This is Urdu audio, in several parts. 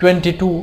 22,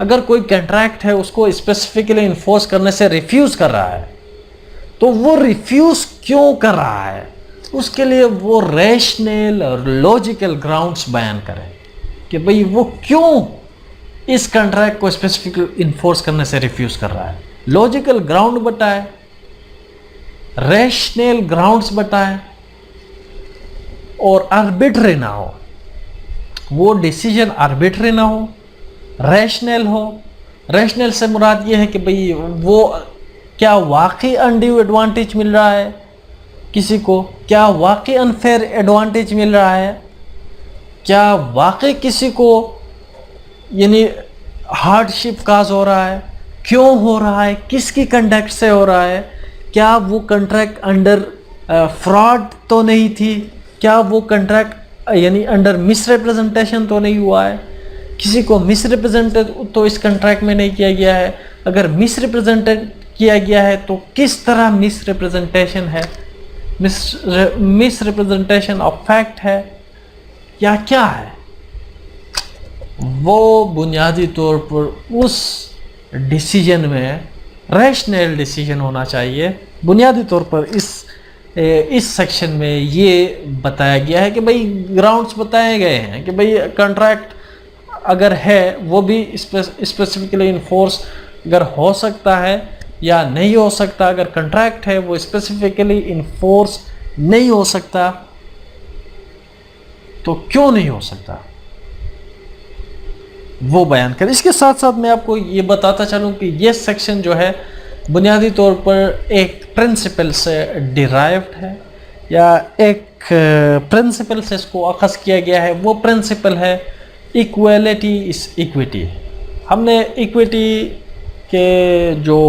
اگر کوئی کنٹریکٹ ہے اس کو اسپیسیفکلی انفورس کرنے سے ریفیوز کر رہا ہے تو وہ ریفیوز کیوں کر رہا ہے، اس کے لیے وہ ریشنل اور لاجیکل گراؤنڈز بیان کرے کہ بھئی وہ کیوں اس کنٹریکٹ کو اسپیسیفکلی انفورس کرنے سے ریفیوز کر رہا ہے. لاجیکل گراؤنڈ بتائے، ریشنل گراؤنڈز بتائے اور آربیٹری نہ ہو. وہ ڈیسیجن آربیٹری نہ ہو، ریشنل ہو. ریشنل سے مراد یہ ہے کہ بھئی وہ کیا واقعی انڈیو ایڈوانٹیج مل رہا ہے کسی کو، کیا واقعی انفیئر ایڈوانٹیج مل رہا ہے، کیا واقعی کسی کو یعنی ہارڈ شپ کاز ہو رہا ہے، کیوں ہو رہا ہے، کس کی کنڈکٹ سے ہو رہا ہے، کیا وہ کنٹریکٹ انڈر فراڈ تو نہیں تھی، کیا وہ کنٹریکٹ یعنی انڈر مس ریپرزنٹیشن تو نہیں ہوا ہے، کسی کو مس ریپرزنٹ تو اس کنٹریکٹ میں نہیں کیا گیا ہے، اگر مس ریپرزنٹ کیا گیا ہے تو کس طرح مس ریپرزنٹیشن ہے، مس ریپرزنٹیشن آف فیکٹ ہے یا کیا ہے. وہ بنیادی طور پر اس ڈیسیجن میں ریشنل ڈیسیجن ہونا چاہیے. بنیادی طور پر اس سیکشن میں یہ بتایا گیا ہے کہ بھئی گراؤنڈز بتائے گئے ہیں کہ بھئی کنٹریکٹ اگر ہے وہ بھی اسپیسیفکلی انفورس اگر ہو سکتا ہے یا نہیں ہو سکتا. اگر کنٹریکٹ ہے وہ اسپیسیفکلی انفورس نہیں ہو سکتا تو کیوں نہیں ہو سکتا وہ بیان کریں. اس کے ساتھ ساتھ میں آپ کو یہ بتاتا چلوں کہ یہ سیکشن جو ہے بنیادی طور پر ایک پرنسپل سے ڈیرائیوڈ ہے یا ایک پرنسپل سے اس کو اخذ کیا گیا ہے. وہ پرنسپل ہے ایکویلٹی از ایکویٹی. ہم نے ایکویٹی کے جو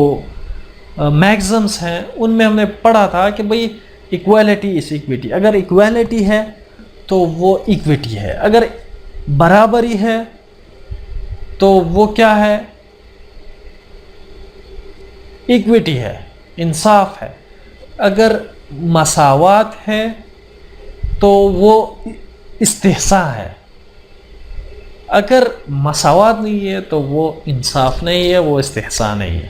میگزمس ہیں ان میں ہم نے پڑھا تھا کہ بھئی ایکویلٹی از ایکویٹی. اگر ایکویلٹی ہے تو وہ ایکویٹی ہے، اگر برابری ہے تو وہ کیا ہے، ایکویٹی ہے، انصاف ہے. اگر مساوات ہے تو وہ استحصاء ہے. اگر مساوات نہیں ہے تو وہ انصاف نہیں ہے، وہ استحصاء نہیں ہے.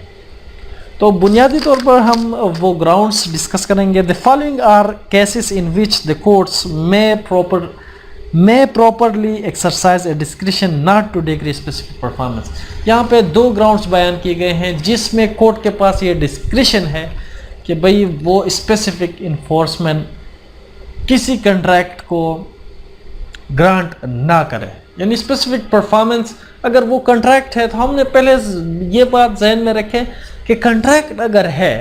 تو بنیادی طور پر ہم وہ گراؤنڈز ڈسکس کریں گے. The following are cases in which the courts may properly exercise a discretion not to degree specific performance. یہاں پہ دو گراؤنڈز بیان کیے گئے ہیں جس میں کورٹ کے پاس یہ ڈسکریشن ہے کہ بھئی وہ اسپیسیفک انفورسمنٹ کسی کنٹریکٹ کو گرانٹ نہ کرے. یعنی اسپیسیفک پرفارمنس اگر وہ کنٹریکٹ ہے تو ہم نے پہلے یہ بات ذہن میں رکھیں کہ کنٹریکٹ اگر ہے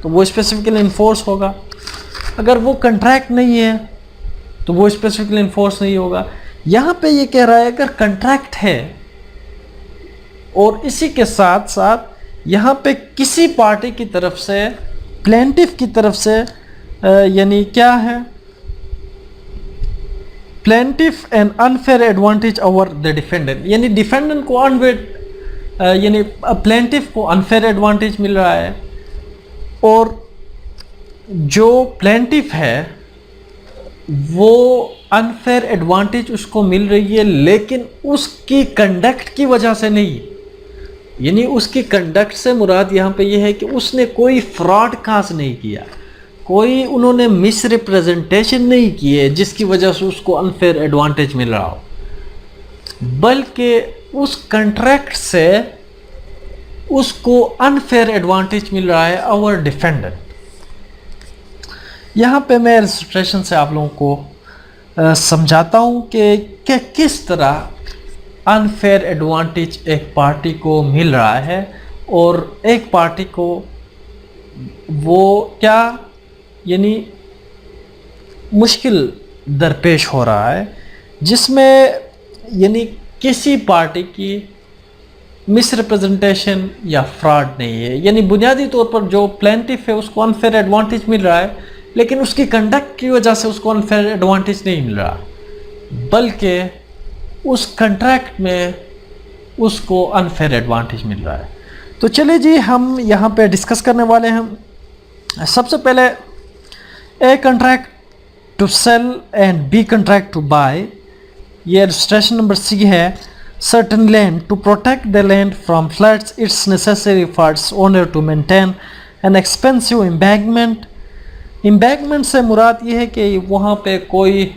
تو وہ اسپیسیفکلی انفورس ہوگا، اگر وہ کنٹریکٹ نہیں ہے تو وہ اسپیسیفکلی انفورس نہیں ہوگا. یہاں پہ یہ کہہ رہا ہے اگر کنٹریکٹ ہے اور اسی کے ساتھ ساتھ یہاں پہ کسی پارٹی کی طرف سے، پلینٹف کی طرف سے یعنی کیا ہے، plaintiff an unfair advantage over the defendant, یعنی ڈیفینڈنٹ کو یعنی پلینٹف کو انفیئر ایڈوانٹیج مل رہا ہے اور جو پلینٹف ہے وہ انفیئر ایڈوانٹیج اس کو مل رہی ہے لیکن اس کی کنڈکٹ کی وجہ سے نہیں. یعنی اس کی کنڈکٹ سے مراد یہاں پہ یہ ہے کہ اس نے کوئی فراڈ کاز نہیں کیا، کوئی انہوں نے مس ریپرزنٹیشن نہیں کی ہے جس کی وجہ سے اس کو انفیئر ایڈوانٹیج مل رہا ہو، بلکہ اس کنٹریکٹ سے اس کو انفیئر ایڈوانٹیج مل رہا ہے اوور ڈیفینڈنٹ. یہاں پہ میں رجسٹریشن سے آپ لوگوں کو سمجھاتا ہوں کہ کس طرح انفیئر ایڈوانٹیج ایک پارٹی کو مل رہا ہے اور ایک پارٹی کو وہ کیا یعنی مشکل درپیش ہو رہا ہے جس میں یعنی کسی پارٹی کی مس ریپرزنٹیشن یا فراڈ نہیں ہے. یعنی بنیادی طور پر جو پلینٹف ہے اس کو انفیئر ایڈوانٹیج مل رہا ہے لیکن اس کی کنڈکٹ کی وجہ سے اس کو انفیئر ایڈوانٹیج نہیں مل رہا، بلکہ اس کنٹریکٹ میں اس کو انفیئر ایڈوانٹیج مل رہا ہے. تو چلے جی ہم یہاں پہ ڈسکس کرنے والے ہیں. سب سے پہلے A contract to sell and B contract to buy, یہ رجسٹریشن نمبر سی ہے. certain land. To protect the land from floods, it's necessary for its owner to maintain an expensive embankment. embankment سے مراد یہ ہے کہ وہاں پہ کوئی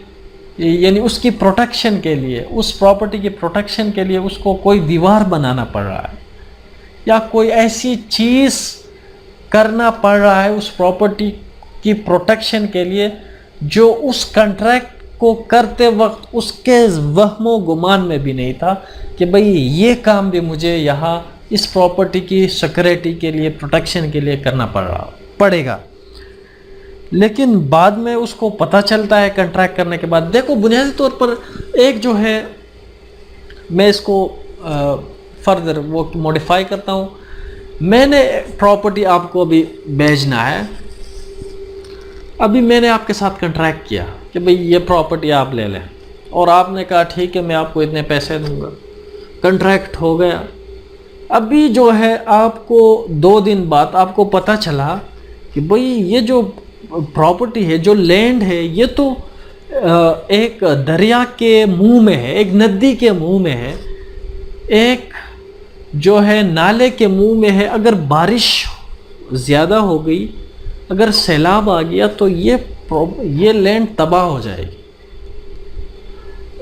یعنی اس کی پروٹیکشن کے لیے، اس پراپرٹی کی پروٹیکشن کے لیے اس کو کوئی دیوار بنانا پڑ رہا ہے، یا کوئی ایسی چیز کرنا پڑ رہا ہے اس پراپرٹی کی پروٹیکشن کے لیے جو اس کنٹریکٹ کو کرتے وقت اس کے وہم و گمان میں بھی نہیں تھا کہ بھئی یہ کام بھی مجھے یہاں اس پراپرٹی کی سیکورٹی کے لیے، پروٹیکشن کے لیے کرنا پڑے گا، لیکن بعد میں اس کو پتہ چلتا ہے کنٹریکٹ کرنے کے بعد۔ دیکھو بنیادی طور پر ایک جو ہے، میں اس کو فردر وہ موڈیفائی کرتا ہوں، میں نے پراپرٹی آپ کو ابھی بیچنا ہے، ابھی میں نے آپ کے ساتھ کنٹریکٹ کیا کہ بھئی یہ پراپرٹی آپ لے لیں، اور آپ نے کہا ٹھیک ہے میں آپ کو اتنے پیسے دوں گا، کنٹریکٹ ہو گیا۔ ابھی جو ہے آپ کو 2 دن بعد آپ کو پتہ چلا کہ بھئی یہ جو پراپرٹی ہے، جو لینڈ ہے، یہ تو ایک دریا کے منہ میں ہے، ایک ندی کے منہ میں ہے، ایک جو ہے نالے کے منہ میں ہے۔ اگر بارش زیادہ ہو گئی، اگر سیلاب آ گیا تو یہ لینڈ تباہ ہو جائے گی۔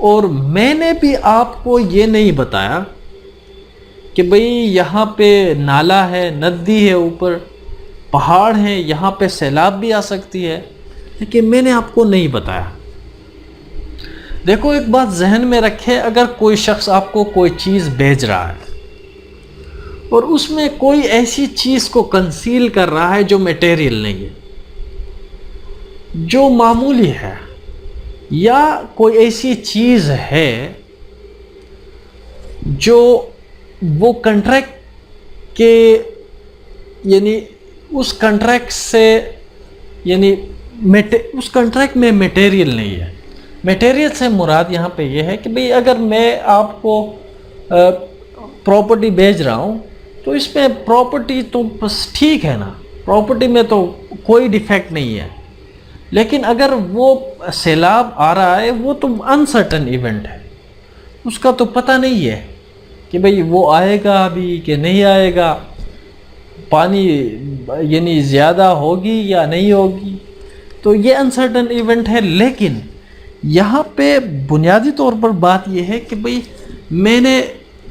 اور میں نے بھی آپ کو یہ نہیں بتایا کہ بھئی یہاں پہ نالا ہے، ندی ہے، اوپر پہاڑ ہیں، یہاں پہ سیلاب بھی آ سکتی ہے، لیکن میں نے آپ کو نہیں بتایا۔ دیکھو ایک بات ذہن میں رکھے، اگر کوئی شخص آپ کو کوئی چیز بیچ رہا ہے اور اس میں کوئی ایسی چیز کو کنسیل کر رہا ہے جو میٹیریل نہیں ہے، جو معمولی ہے، یا کوئی ایسی چیز ہے جو وہ کنٹریکٹ کے یعنی اس کنٹریکٹ سے یعنی اس کنٹریکٹ میں میٹیریل نہیں ہے۔ میٹیریل سے مراد یہاں پہ یہ ہے کہ بھئی اگر میں آپ کو پراپرٹی بیچ رہا ہوں تو اس میں پراپرٹی تو بس ٹھیک ہے نا، پراپرٹی میں تو کوئی ڈیفیکٹ نہیں ہے، لیکن اگر وہ سیلاب آ رہا ہے وہ تو انسرٹن ایونٹ ہے، اس کا تو پتہ نہیں ہے کہ بھئی وہ آئے گا ابھی کہ نہیں آئے گا، پانی یعنی زیادہ ہوگی یا نہیں ہوگی، تو یہ انسرٹن ایونٹ ہے۔ لیکن یہاں پہ بنیادی طور پر بات یہ ہے کہ بھئی میں نے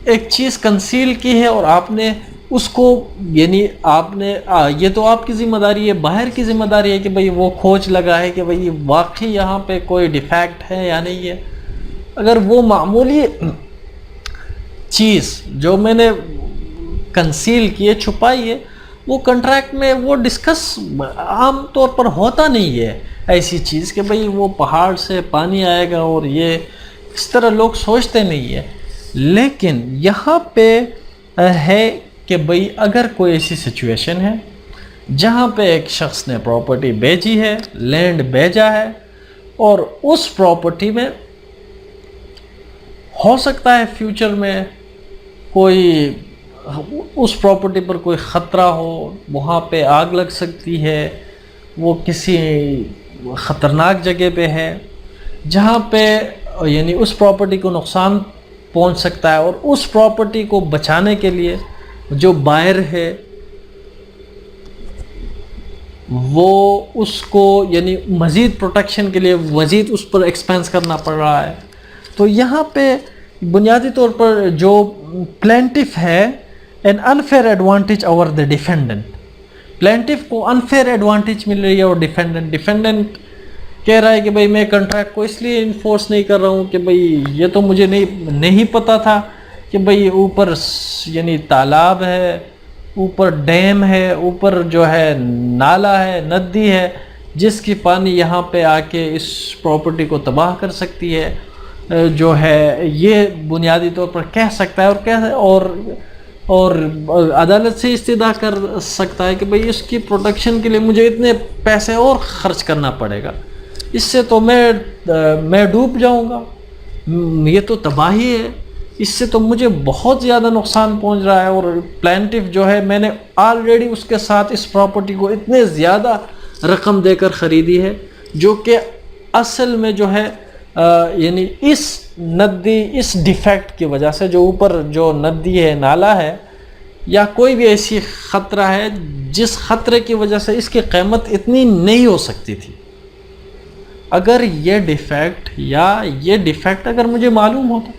ایک چیز کنسیل کی ہے اور آپ نے اس کو یعنی آپ نے یہ تو آپ کی ذمہ داری ہے، باہر کی ذمہ داری ہے کہ بھئی وہ کھوج لگا ہے کہ بھئی واقعی یہاں پہ کوئی ڈیفیکٹ ہے یا نہیں ہے۔ اگر وہ معمولی چیز جو میں نے کنسیل کی ہے، چھپائی ہے، وہ کنٹریکٹ میں وہ ڈسکس عام طور پر ہوتا نہیں ہے ایسی چیز کہ بھئی وہ پہاڑ سے پانی آئے گا، اور یہ اس طرح لوگ سوچتے نہیں ہے۔ لیکن یہاں پہ ہے کہ بھئی اگر کوئی ایسی سچویشن ہے جہاں پہ ایک شخص نے پراپرٹی بیچی ہے، لینڈ بیچا ہے، اور اس پراپرٹی میں ہو سکتا ہے فیوچر میں کوئی اس پراپرٹی پر کوئی خطرہ ہو، وہاں پہ آگ لگ سکتی ہے، وہ کسی خطرناک جگہ پہ ہے جہاں پہ یعنی اس پراپرٹی کو نقصان پہنچ سکتا ہے، اور اس پراپرٹی کو بچانے کے لیے جو بائر ہے وہ اس کو یعنی مزید پروٹیکشن کے لیے مزید اس پر ایکسپینس کرنا پڑ رہا ہے۔ تو یہاں پہ بنیادی طور پر جو پلینٹف ہے an unfair advantage over the defendant، plaintiff کو unfair advantage مل رہی ہے، اور ڈیفینڈنٹ کہہ رہا ہے کہ بھئی میں کنٹریکٹ کو اس لیے انفورس نہیں کر رہا ہوں کہ بھئی یہ تو مجھے نہیں پتہ تھا کہ بھئی اوپر یعنی تالاب ہے، اوپر ڈیم ہے، اوپر جو ہے نالا ہے، ندی ہے، جس کی پانی یہاں پہ آ کے اس پراپرٹی کو تباہ کر سکتی ہے، جو ہے یہ بنیادی طور پر کہہ سکتا ہے، اور عدالت سے استدعا کر سکتا ہے کہ بھئی اس کی پروٹیکشن کے لیے مجھے اتنے پیسے اور خرچ کرنا پڑے گا، اس سے تو میں ڈوب جاؤں گا، یہ تو تباہی ہے، اس سے تو مجھے بہت زیادہ نقصان پہنچ رہا ہے، اور پلینٹف جو ہے میں نے آلریڈی اس کے ساتھ اس پراپرٹی کو اتنے زیادہ رقم دے کر خریدی ہے جو کہ اصل میں جو ہے یعنی اس ڈیفیکٹ کی وجہ سے جو اوپر جو ندی ہے، نالا ہے، یا کوئی بھی ایسی خطرہ ہے جس خطرے کی وجہ سے اس کی قیمت اتنی نہیں ہو سکتی تھی، اگر یہ ڈیفیکٹ اگر مجھے معلوم ہوتا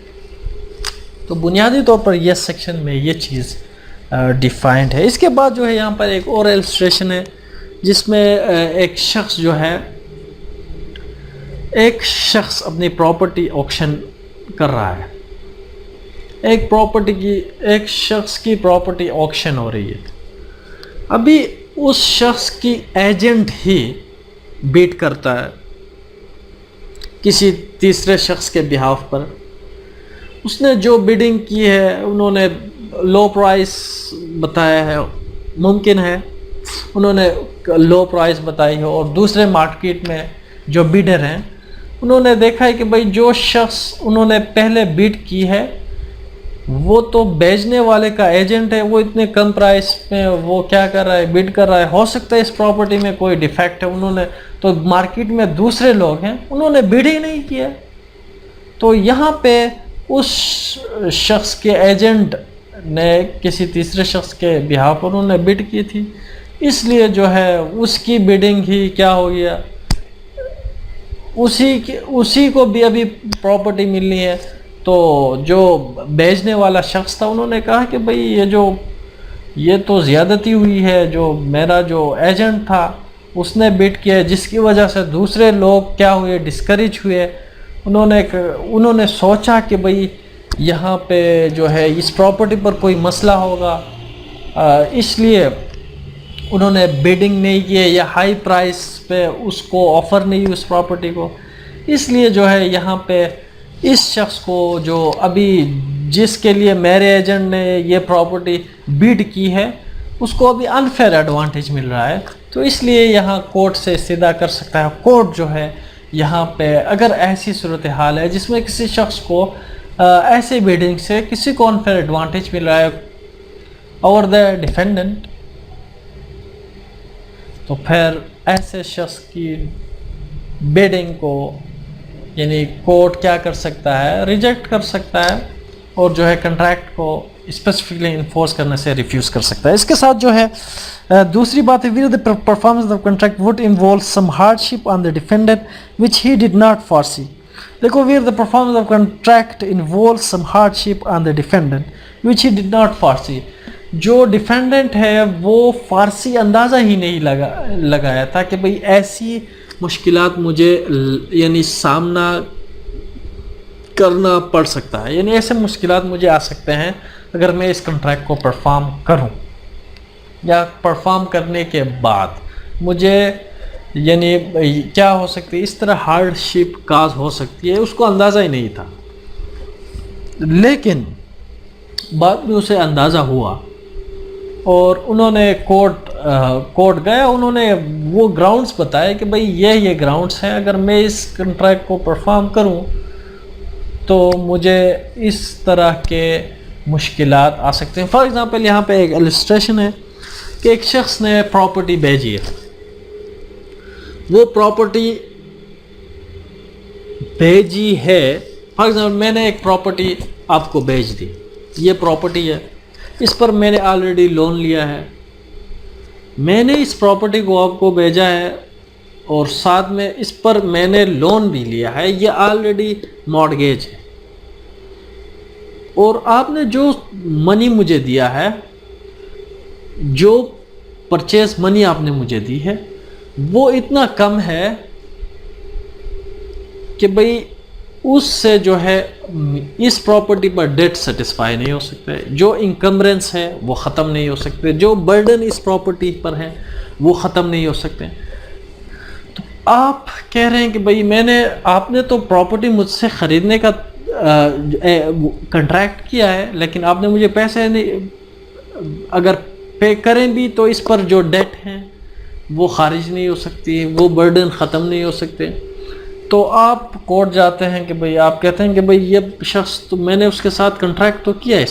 تو بنیادی طور پر یہ سیکشن میں یہ چیز ڈیفائنڈ ہے۔ اس کے بعد جو ہے یہاں پر ایک اور السٹریشن ہے جس میں ایک شخص اپنی پراپرٹی آکشن کر رہا ہے، ایک شخص کی پراپرٹی آکشن ہو رہی ہے۔ ابھی اس شخص کی ایجنٹ ہی بیٹ کرتا ہے کسی تیسرے شخص کے بہاف پر، اس نے جو بیڈنگ کی ہے انہوں نے لو پرائس بتایا ہے، ممکن ہے انہوں نے لو پرائس بتائی ہو، اور دوسرے مارکیٹ میں جو بیڈر ہیں انہوں نے دیکھا ہے کہ بھئی جو شخص انہوں نے پہلے بیڈ کی ہے وہ تو بیچنے والے کا ایجنٹ ہے، وہ اتنے کم پرائس میں وہ کیا کر رہا ہے، بیڈ کر رہا ہے، ہو سکتا ہے اس پراپرٹی میں کوئی ڈیفیکٹ ہے، انہوں نے تو مارکیٹ میں دوسرے لوگ ہیں انہوں نے بیڈ ہی نہیں کیا، تو یہاں پہ اس شخص کے ایجنٹ نے کسی تیسرے شخص کے بہاف پر انہوں نے بیڈ کی تھی، اس لیے جو ہے اس کی بیڈنگ ہی کیا ہو گیا، اسی کو بھی ابھی پراپرٹی ملنی ہے۔ تو جو بیچنے والا شخص تھا انہوں نے کہا کہ بھئی یہ تو زیادتی ہوئی ہے، جو میرا جو ایجنٹ تھا اس نے بیٹ کیا ہے، جس کی وجہ سے دوسرے لوگ کیا ہوئے، ڈسکریج ہوئے، انہوں نے سوچا کہ بھئی یہاں پہ جو ہے اس پراپرٹی پر کوئی مسئلہ ہوگا، اس لیے انہوں نے بیڈنگ نہیں کی یا ہائی پرائس پہ اس کو آفر نہیں ہوئی اس پراپرٹی کو، اس لیے جو ہے یہاں پہ اس شخص کو جو ابھی جس کے لیے میرے ایجنٹ نے یہ پراپرٹی بیڈ کی ہے اس کو ابھی انفیئر ایڈوانٹیج مل رہا ہے، تو اس لیے یہاں کورٹ سے استدعا کر سکتا ہے۔ کورٹ جو ہے یہاں پہ اگر ایسی صورتحال ہے جس میں کسی شخص کو ایسے بیڈنگ سے کسی کو انفیئر ایڈوانٹیج مل رہا ہے اوور دا ڈیفینڈنٹ، تو پھر ایسے شخص کی بیڈنگ کو یعنی کورٹ کیا کر سکتا ہے، ریجیکٹ کر سکتا ہے، اور جو ہے کنٹریکٹ کو اسپیسیفکلی انفورس کرنے سے ریفیوز کر سکتا ہے۔ اس کے ساتھ جو ہے دوسری بات ہے where the performance of contract would involve some hardship on the defendant which he did not foresee۔ دیکھو where the performance of contract involves some hardship on the defendant which he did not foresee، جو ڈیفینڈنٹ ہے وہ فارسی اندازہ ہی نہیں لگایا تھا کہ بھئی ایسی مشکلات مجھے یعنی سامنا کرنا پڑ سکتا ہے، یعنی ایسے مشکلات مجھے آ سکتے ہیں اگر میں اس کنٹریکٹ کو پرفارم کروں، یا پرفارم کرنے کے بعد مجھے یعنی کیا ہو سکتی ہے، اس طرح ہارڈ شپ کاز ہو سکتی ہے، اس کو اندازہ ہی نہیں تھا، لیکن بعد میں اسے اندازہ ہوا اور انہوں نے کورٹ گیا، انہوں نے وہ گراؤنڈز بتائے کہ بھئی یہ گراؤنڈز ہیں، اگر میں اس کنٹریکٹ کو پرفارم کروں تو مجھے اس طرح کے مشکلات آ سکتے ہیں۔ فار ایگزامپل یہاں پہ ایک السٹریشن ہے کہ ایک شخص نے پراپرٹی بھیجی ہے، وہ پراپرٹی بھیجی ہے، فار ایگزامپل میں نے ایک پراپرٹی آپ کو بھیج دی، یہ پراپرٹی ہے، اس پر میں نے آلریڈی لون لیا ہے، میں نے اس پراپرٹی کو آپ کو بھیجا ہے اور ساتھ میں اس پر میں نے لون بھی لیا ہے، یہ آلریڈی مارگیج ہے، اور آپ نے جو منی مجھے دیا ہے، جو پرچیز منی آپ نے مجھے دی ہے وہ اتنا کم ہے کہ بھئی اس سے جو ہے اس پراپرٹی پر ڈیٹ سیٹسفائی نہیں ہو سکتے، جو انکمبرنس ہے وہ ختم نہیں ہو سکتے، جو برڈن اس پراپرٹی پر ہے وہ ختم نہیں ہو سکتے۔ تو آپ کہہ رہے ہیں کہ بھئی آپ نے تو پراپرٹی مجھ سے خریدنے کا کنٹریکٹ کیا ہے، لیکن آپ نے مجھے پیسے نہیں، اگر پے کریں بھی تو اس پر جو ڈیٹ ہیں وہ خارج نہیں ہو سکتی، وہ برڈن ختم نہیں ہو سکتے۔ تو آپ کورٹ جاتے ہیں کہ بھئی آپ کہتے ہیں کہ بھئی یہ شخص تو میں نے اس کے ساتھ کنٹریکٹ تو کیا ہے،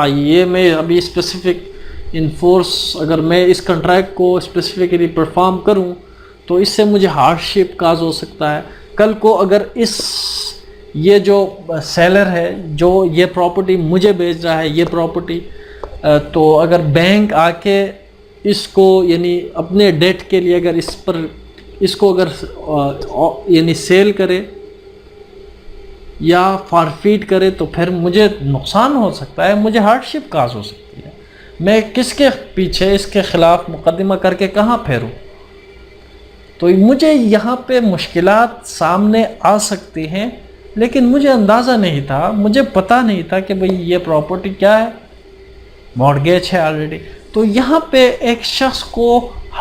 یہ میں ابھی اسپیسیفک انفورس، اگر میں اس کنٹریکٹ کو اسپیسیفکلی پرفارم کروں تو اس سے مجھے ہارڈ شپ کاز ہو سکتا ہے، کل کو اگر یہ جو سیلر ہے جو یہ پراپرٹی مجھے بیچ رہا ہے یہ پراپرٹی، تو اگر بینک آ کے اس کو یعنی اپنے ڈیٹ کے لیے اگر اس کو اگر یعنی سیل کرے یا فارفیٹ کرے تو پھر مجھے نقصان ہو سکتا ہے، مجھے ہارڈ شپ کاز ہو سکتی ہے. میں کس کے پیچھے اس کے خلاف مقدمہ کر کے کہاں پھیروں؟ تو مجھے یہاں پہ مشکلات سامنے آ سکتی ہیں، لیکن مجھے اندازہ نہیں تھا، مجھے پتہ نہیں تھا کہ بھئی یہ پراپرٹی کیا ہے، مارگیج ہے آلریڈی. تو یہاں پہ ایک شخص کو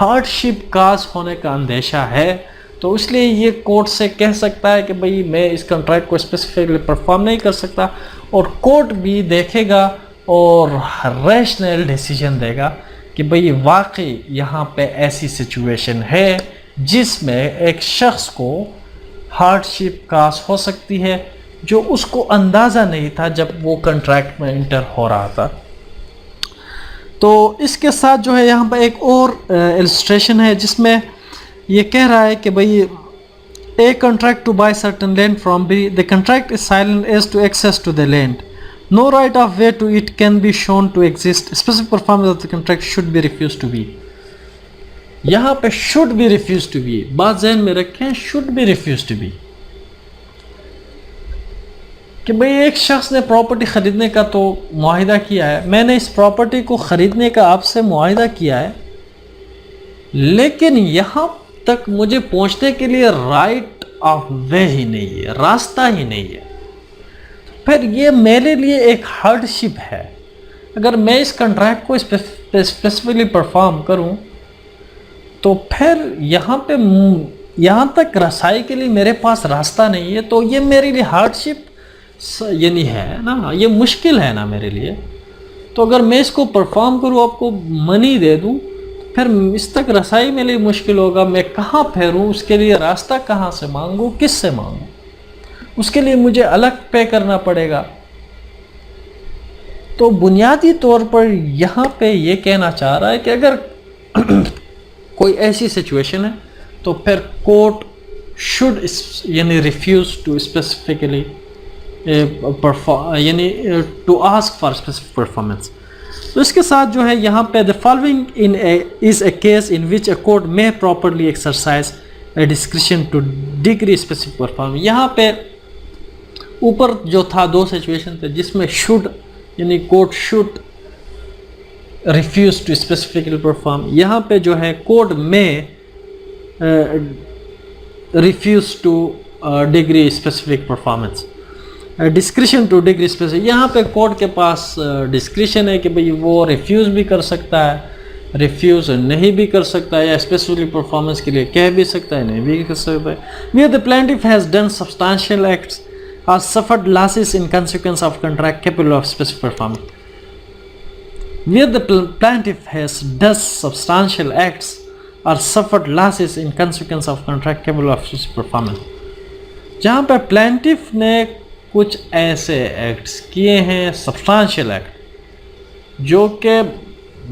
ہارڈ شپ کاز ہونے کا اندیشہ ہے، تو اس لیے یہ کورٹ سے کہہ سکتا ہے کہ بھئی میں اس کنٹریکٹ کو اسپیسیفکلی پرفارم نہیں کر سکتا، اور کورٹ بھی دیکھے گا اور ریشنل ڈیسیجن دے گا کہ بھئی واقعی یہاں پہ ایسی سچویشن ہے جس میں ایک شخص کو ہارڈ شپ کاز ہو سکتی ہے جو اس کو اندازہ نہیں تھا جب وہ کنٹریکٹ میں انٹر ہو رہا تھا. تو اس کے ساتھ جو ہے یہاں پہ ایک اور السٹریشن ہے جس میں یہ کہہ رہا ہے کہ بھئی A contract to buy certain land from B, the contract is silent as to access to the land, no right of way to it can be shown to exist, specific performance of the contract should be refuse to be. یہاں پہ should be refuse to be, بات ذہن میں رکھیں، should be refuse to be, کہ بھئی ایک شخص نے پراپرٹی خریدنے کا تو معاہدہ کیا ہے، میں نے اس پراپرٹی کو خریدنے کا آپ سے معاہدہ کیا ہے، لیکن یہاں تک مجھے پہنچنے کے لیے رائٹ آف وے ہی نہیں ہے، راستہ ہی نہیں ہے. پھر یہ میرے لیے ایک ہارڈ شپ ہے. اگر میں اس کنٹریکٹ کو اسپیسیفکلی پرفارم کروں تو پھر یہاں تک رسائی کے لیے میرے پاس راستہ نہیں ہے، تو یہ میرے لیے ہارڈ شپ یعنی ہے نا، یہ مشکل ہے نا میرے لیے. تو اگر میں اس کو پرفارم کروں، آپ کو منی دے دوں، پھر اس تک رسائی میرے لیے مشکل ہوگا. میں کہاں پھیروں، اس کے لیے راستہ کہاں سے مانگوں، کس سے مانگوں، اس کے لیے مجھے الگ پے کرنا پڑے گا. تو بنیادی طور پر یہاں پہ یہ کہنا چاہ رہا ہے کہ اگر کوئی ایسی سچویشن ہے تو پھر کورٹ شوڈ یعنی ریفیوز ٹو اسپیسیفکلی یعنی to ask for specific performance. تو اس کے ساتھ جو ہے یہاں پہ the following is a case in which a court may properly exercise a discretion to degree specific performance. یہاں پہ اوپر جو تھا دو سچویشن تھے جس میں should یعنی court should refuse to specifically perform. یہاں پہ جو ہے court may refuse to degree specific performance. Discretion to degree specific, یہاں پہ کورٹ کے پاس ڈسکریشن ہے کہ بھئی وہ ریفیوز بھی کر سکتا ہے، ریفیوز نہیں بھی کر سکتا ہے، یا اسپیسیفکلی پرفارمنس کے لیے کہہ بھی سکتا ہے، نہیں بھی کر سکتا ہے. where the plaintiff has done substantial acts or suffered losses in consequence of contract capable of specific performance. where the plaintiff has done substantial acts or suffered losses in consequence of contract capable of specific performance. جہاں پہ پلینٹف نے کچھ ایسے ایکٹس کیے ہیں، سبسٹانشیل ایکٹ، جو کہ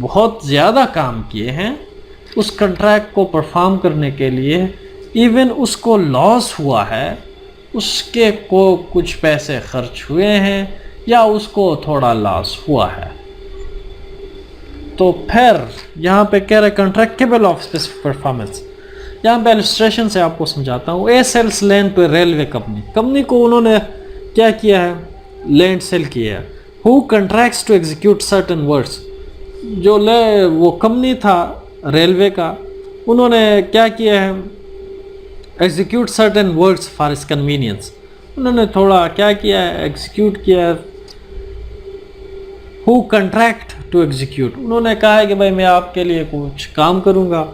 بہت زیادہ کام کیے ہیں اس کنٹریکٹ کو پرفارم کرنے کے لیے، ایون اس کو لاس ہوا ہے، اس کے کو کچھ پیسے خرچ ہوئے ہیں یا اس کو تھوڑا لاس ہوا ہے، تو پھر یہاں پہ کہہ رہے contract capable of specific performance. یہاں پہ السٹریشن سے آپ کو سمجھاتا ہوں. A sells land to railway company کو انہوں نے کیا کیا ہے، لینڈ سیل کیا ہے. ہو contracts to execute certain words, جو وہ کمپنی تھا ریلوے کا، انہوں نے کیا کیا ہے، ایگزیکیوٹ سرٹن ورڈس فار اس کنوینئنس، انہوں نے تھوڑا کیا کیا ہے، ایگزیکیوٹ کیا ہے. ہو کنٹریکٹ ٹو ایگزیکیوٹ، انہوں نے کہا ہے کہ بھائی میں آپ کے لیے کچھ کام کروں گا،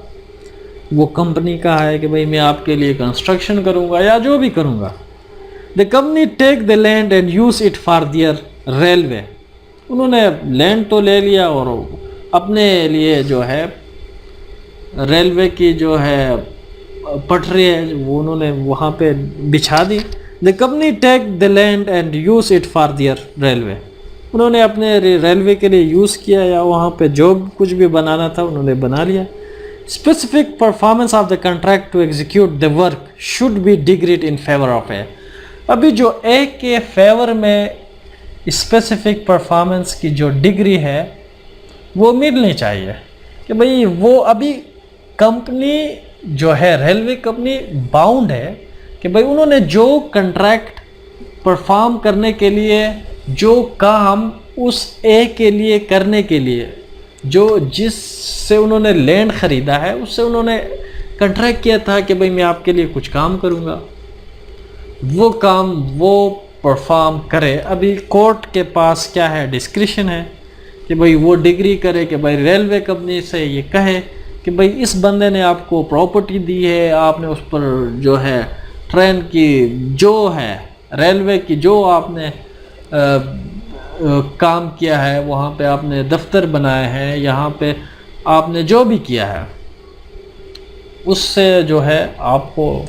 وہ کمپنی کہا ہے کہ بھائی میں آپ کے لیے کنسٹرکشن کروں گا یا جو بھی کروں گا. The company take the land and use it for their railway. انہوں نے لینڈ تو لے لیا اور اپنے لیے جو ہے ریلوے کی جو ہے پٹری ہے وہ انہوں نے وہاں پہ بچھا دی. The company take the land and use it for their railway. انہوں نے اپنے ریلوے کے لیے یوز کیا یا وہاں پہ جو کچھ بھی بنانا تھا انہوں نے بنا لیا. specific performance of the contract to execute the work should be degreed in favor of A. ابھی جو A کے فیور میں اسپیسیفک پرفارمنس کی جو ڈگری ہے وہ ملنی چاہیے کہ بھئی وہ ابھی کمپنی جو ہے ریلوے کمپنی باؤنڈ ہے کہ بھئی انہوں نے جو کنٹریکٹ پرفارم کرنے کے لیے جو کام اس اے کے لیے کرنے کے لیے جس سے انہوں نے لینڈ خریدا ہے اس سے انہوں نے کنٹریکٹ کیا تھا کہ بھئی میں آپ کے لیے کچھ کام کروں گا، وہ کام وہ پرفارم کرے. ابھی کورٹ کے پاس کیا ہے، ڈسکریشن ہے کہ بھئی وہ ڈگری کرے کہ بھئی ریلوے کمپنی سے یہ کہے کہ بھئی اس بندے نے آپ کو پراپرٹی دی ہے، آپ نے اس پر جو ہے ٹرین کی جو ہے ریلوے کی جو آپ نے کام کیا ہے، وہاں پہ آپ نے دفتر بنائے ہیں، یہاں پہ آپ نے جو بھی کیا ہے اس سے جو ہے آپ کو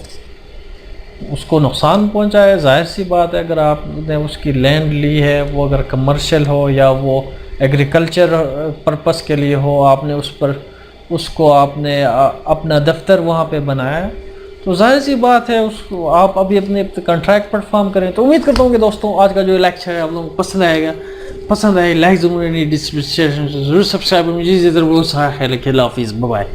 اس کو نقصان پہنچا ہے. ظاہر سی بات ہے اگر آپ نے اس کی لینڈ لی ہے، وہ اگر کمرشل ہو یا وہ ایگریکلچر پرپس کے لیے ہو، آپ نے اس کو آپ نے اپنا دفتر وہاں پہ بنایا ہے، تو ظاہر سی بات ہے اس کو آپ ابھی اپنے کنٹریکٹ پرفارم کریں. تو امید کرتا ہوں کہ دوستوں آج کا جو لیکچر ہے آپ لوگوں کو پسند آئے گا. پسند آئے لائک ضرور، ضرور سبسکرائب. مجھے ضرور سا خیال، اللہ حافظ، بائے.